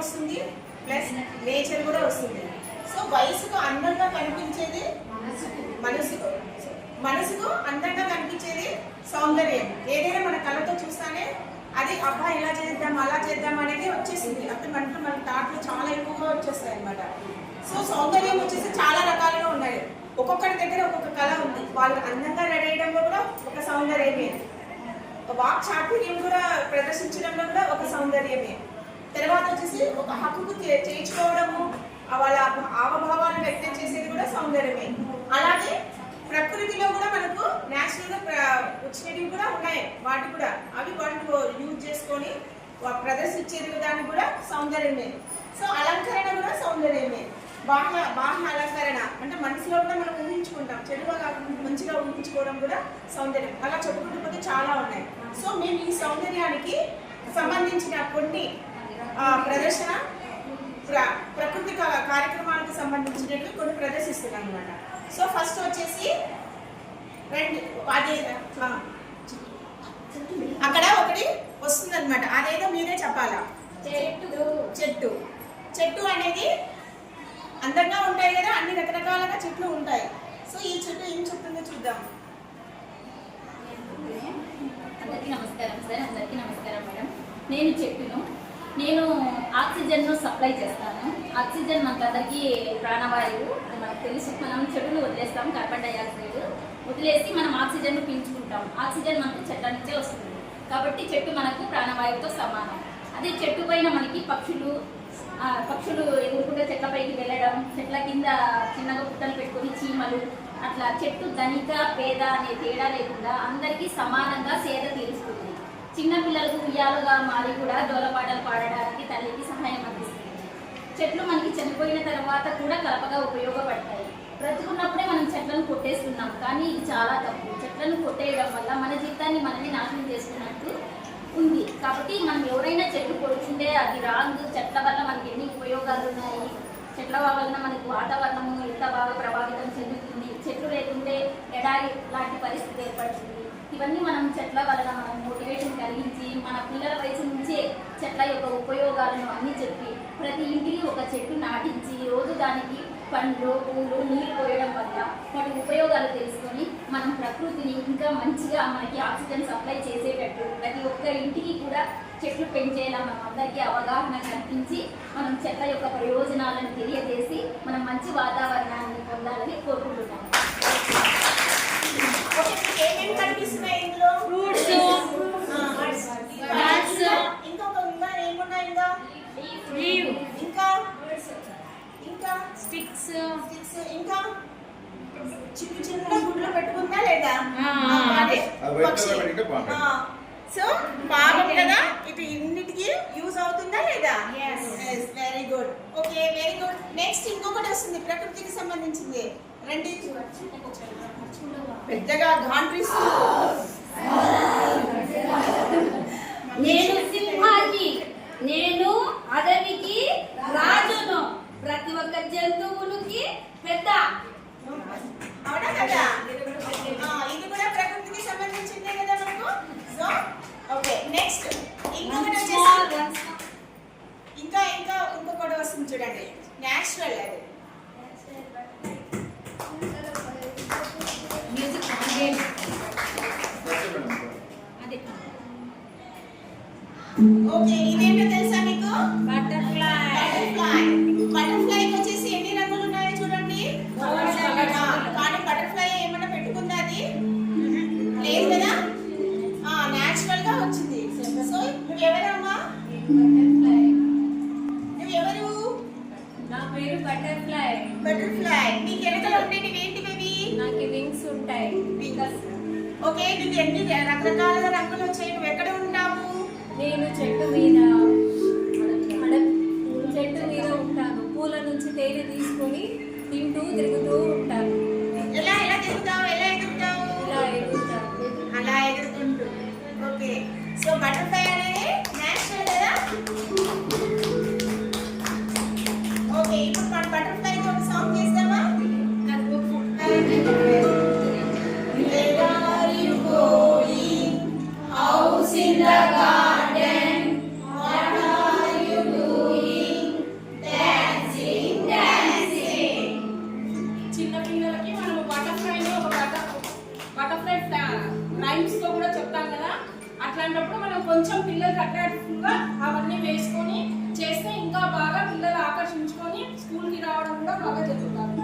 వస్తుంది, plus nature కూడా వస్తుంది. సో వయసుకు అందంగా కనిపించేది మనసుకు అందంగా కనిపించేది సౌందర్యం. ఏదైనా మన కళ్ళతో చూస్తానే అది అబ్బా ఇలా చేద్దాం అలా చేద్దాం అనేది వచ్చేసింది. అప్పుడు మన థాట్లు చాలా ఎక్కువగా వచ్చేస్తాయి అన్నమాట. సో సౌందర్యం వచ్చేసి చాలా రకాలుగా ఉన్నాయి. ఒక్కొక్కరి దగ్గర ఒక్కొక్క కళ ఉంది. వాళ్ళు అందంగా రెడీ అయ్యడంలో కూడా ఒక సౌందర్యమే, వాక్ చాతుర్యం కూడా ప్రదర్శించడంలో కూడా ఒక సౌందర్యమే. తర్వాత వచ్చేసి ఒక హక్కుకు చేయించుకోవడము, వాళ్ళ హావభావాలను వ్యక్తం చేసేది కూడా సౌందర్యమే. అలాగే ప్రకృతిలో కూడా మనకు న్యాచురల్గా వచ్చినవి కూడా ఉన్నాయి. వాటి కూడా అవి వాళ్ళు యూజ్ చేసుకొని ప్రదర్శించేది విధానం కూడా సౌందర్యమే. సో అలంకరణ కూడా సౌందర్యమే. బాహ్య అలంకరణ అంటే మనసులో కూడా మనం ఊహించుకుంటాం, చెడుగా కాకుండా మంచిగా ఊహించుకోవడం కూడా సౌందర్యం. అలా చెప్పుకుంటూ పోతే చాలా ఉన్నాయి. సో మేము ఈ సౌందర్యానికి సంబంధించిన కొన్ని ప్రదర్శన ప్రకృతి కార్యక్రమాలకు సంబంధించినవి కొన్ని ప్రదర్శిస్తున్నాం అన్నమాట. సో ఫస్ట్ వచ్చేసి రండి, అది అక్కడ ఒకటి వస్తుంది అనమాట. అదేదో మీరే చెప్పాలా. చెట్టు అనేది అందంగా ఉంటాయి కదా, అన్ని రకరకాలుగా చెట్లు ఉంటాయి. సో ఈ చెట్టు ఏం చెప్తుందో చూద్దాం. అందరికీ నమస్కారం సార్. అందరికీ నమస్కారం మేడం. నేను చెట్టును ఆక్సిజన్ను సప్లై చేస్తాను. ఆక్సిజన్ మనకందరికీ ప్రాణవాయువు, అది మనకు తెలుసు. మనం చెడులు వదిలేస్తాం, కార్బన్ డైఆక్సైడ్ వదిలేసి మనం ఆక్సిజన్ను పీల్చుకుంటాం. ఆక్సిజన్ మనకు చెట్ల నుంచే వస్తుంది కాబట్టి చెట్టు మనకు ప్రాణవాయువుతో సమానం. అదే చెట్టు పైన మనకి పక్షులు ఎదుర్కొంటే చెట్ల పైకి వెళ్ళడం, చెట్ల కింద చిన్నగా పుట్టలు పెట్టుకొని చీమలు, అట్లా చెట్టు ధనిక పేద అనే తేడా లేకుండా అందరికీ సమానంగా సేద తీరుస్తుంది. చిన్నపిల్లలకు ఉయ్యాలుగా మారి కూడా జోలపాటలు పాడడానికి తల్లికి సహాయం అందిస్తుంది. చెట్లు మనకి చనిపోయిన తర్వాత కూడా కలపగా ఉపయోగపడతాయి. బ్రతుకున్నప్పుడే మనం చెట్లను కొట్టేస్తున్నాం, కానీ ఇది చాలా తప్పు. చెట్లను కొట్టేయడం వల్ల మన జీవితాన్ని మనమే నాశనం చేసుకున్నట్టు ఉంది. కాబట్టి మనం ఎవరైనా చెట్లు కొడుతుంటే అది రాంగ్. చెట్ల వల్ల మనకి ఎన్ని ఉపయోగాలు ఉన్నాయి. చెట్ల వలన మనకు వాతావరణము ఎంత బాగా ప్రభావితం చెందుతుంది. చెట్లు లేకుంటే ఎడారి లాంటి పరిస్థితి ఏర్పడుతుంది. ఇవన్నీ మనం చెట్ల వలన మనం మోటివేషన్ కలిగించి మన పిల్లల వయసు నుంచే చెట్ల యొక్క ఉపయోగాలను అన్నీ చెప్పి ప్రతి ఇంటికి ఒక చెట్టు నాటించి రోజు దానికి పండ్లు పూలు నీరు పోయడం వల్ల వాటి ఉపయోగాలు తెలుసుకొని మనం ప్రకృతిని ఇంకా మంచిగా మనకి ఆక్సిజన్ సప్లై చేసేటట్టు ప్రతి ఒక్క ఇంటికి కూడా చెట్లు పెంచేలా మనం అందరికీ అవగాహన కల్పించి మనం చెట్ల యొక్క ప్రయోజనాలను తెలియజేసి మనం మంచి వాతావరణాన్ని పొందాలని కోరుకుంటున్నాం. కనిపిస్తున్నాయి ఇందులో ఫ్రూట్స్, ఇంకా స్టిక్స్, ఇంకా చిన్న గుడ్లు పెట్టుకుందా లేదా? సో బాగుంది కదా. ఇది ఇన్నిటికి యూజ్ అవుతుందా లేదా? Very good. Okay, very good. Next ఇంకొకటి వస్తుంది ప్రకృతికి సంబంధించింది. రండి, పెద్దగా గాంట్రీస్. నేను సింహాన్ని, నేను అడవికి రాజును, ప్రతి ఒక్క జంతువులకి పెద్ద. అవునా కదా? ఇది కూడా ప్రకృతికి సంబంధించిందే కదా మనకు. సో ఓకే, నెక్స్ట్ ఇంకొకటి వచ్చేసి ఇంకొకటి వస్తుంది చూడండి. న్యాచురల్ అది ఓకే. ఇదేంటో తెలుసా మీకు? బటర్ఫ్లైకి వచ్చేసి ఎన్ని రంగులు ఉన్నాయో చూడండి. కానీ బటర్ఫ్లై ఏమన్నా పెట్టుకుందా? అది లేదు కదా, న్యాచురల్ గా వచ్చింది. సో నువ్వెవరమ్మా? నువ్వెవరు? నా పేరు బటర్ఫ్లై. నీకు వెనకాల ఉండేవి ఏంటి బేబీ? నాకు వింగ్స్ ఉంటాయి. ఓకే, నీకు ఎన్ని రకరకాల రంగులు వచ్చాయి? నువ్వు ఎక్కడ ఉంటావు? నేను చెట్టు మీద ఉంటాను. పూల నుంచి తేనె తీసుకొని తింటూ తిరుగుతూ ఉంటాను. ఎలా తిరుగుతావు? అలా ఎగురుతుంటూ. ఓకే, సో బటర్ఫ్లై అనేది నేషనల్ కదా. ఓకే, ఇప్పుడు మన బటర్ఫ్లైకి ఒక సాంగ్ చేద్దామా? Where are you going? House in the garden. మనం కొంచెం పిల్లలకి అట్రాక్టివ్గా అవన్నీ వేసుకొని చేస్తే ఇంకా బాగా పిల్లలు ఆకర్షించుకొని స్కూల్కి రావడం కూడా బాగా జరుగుతారు.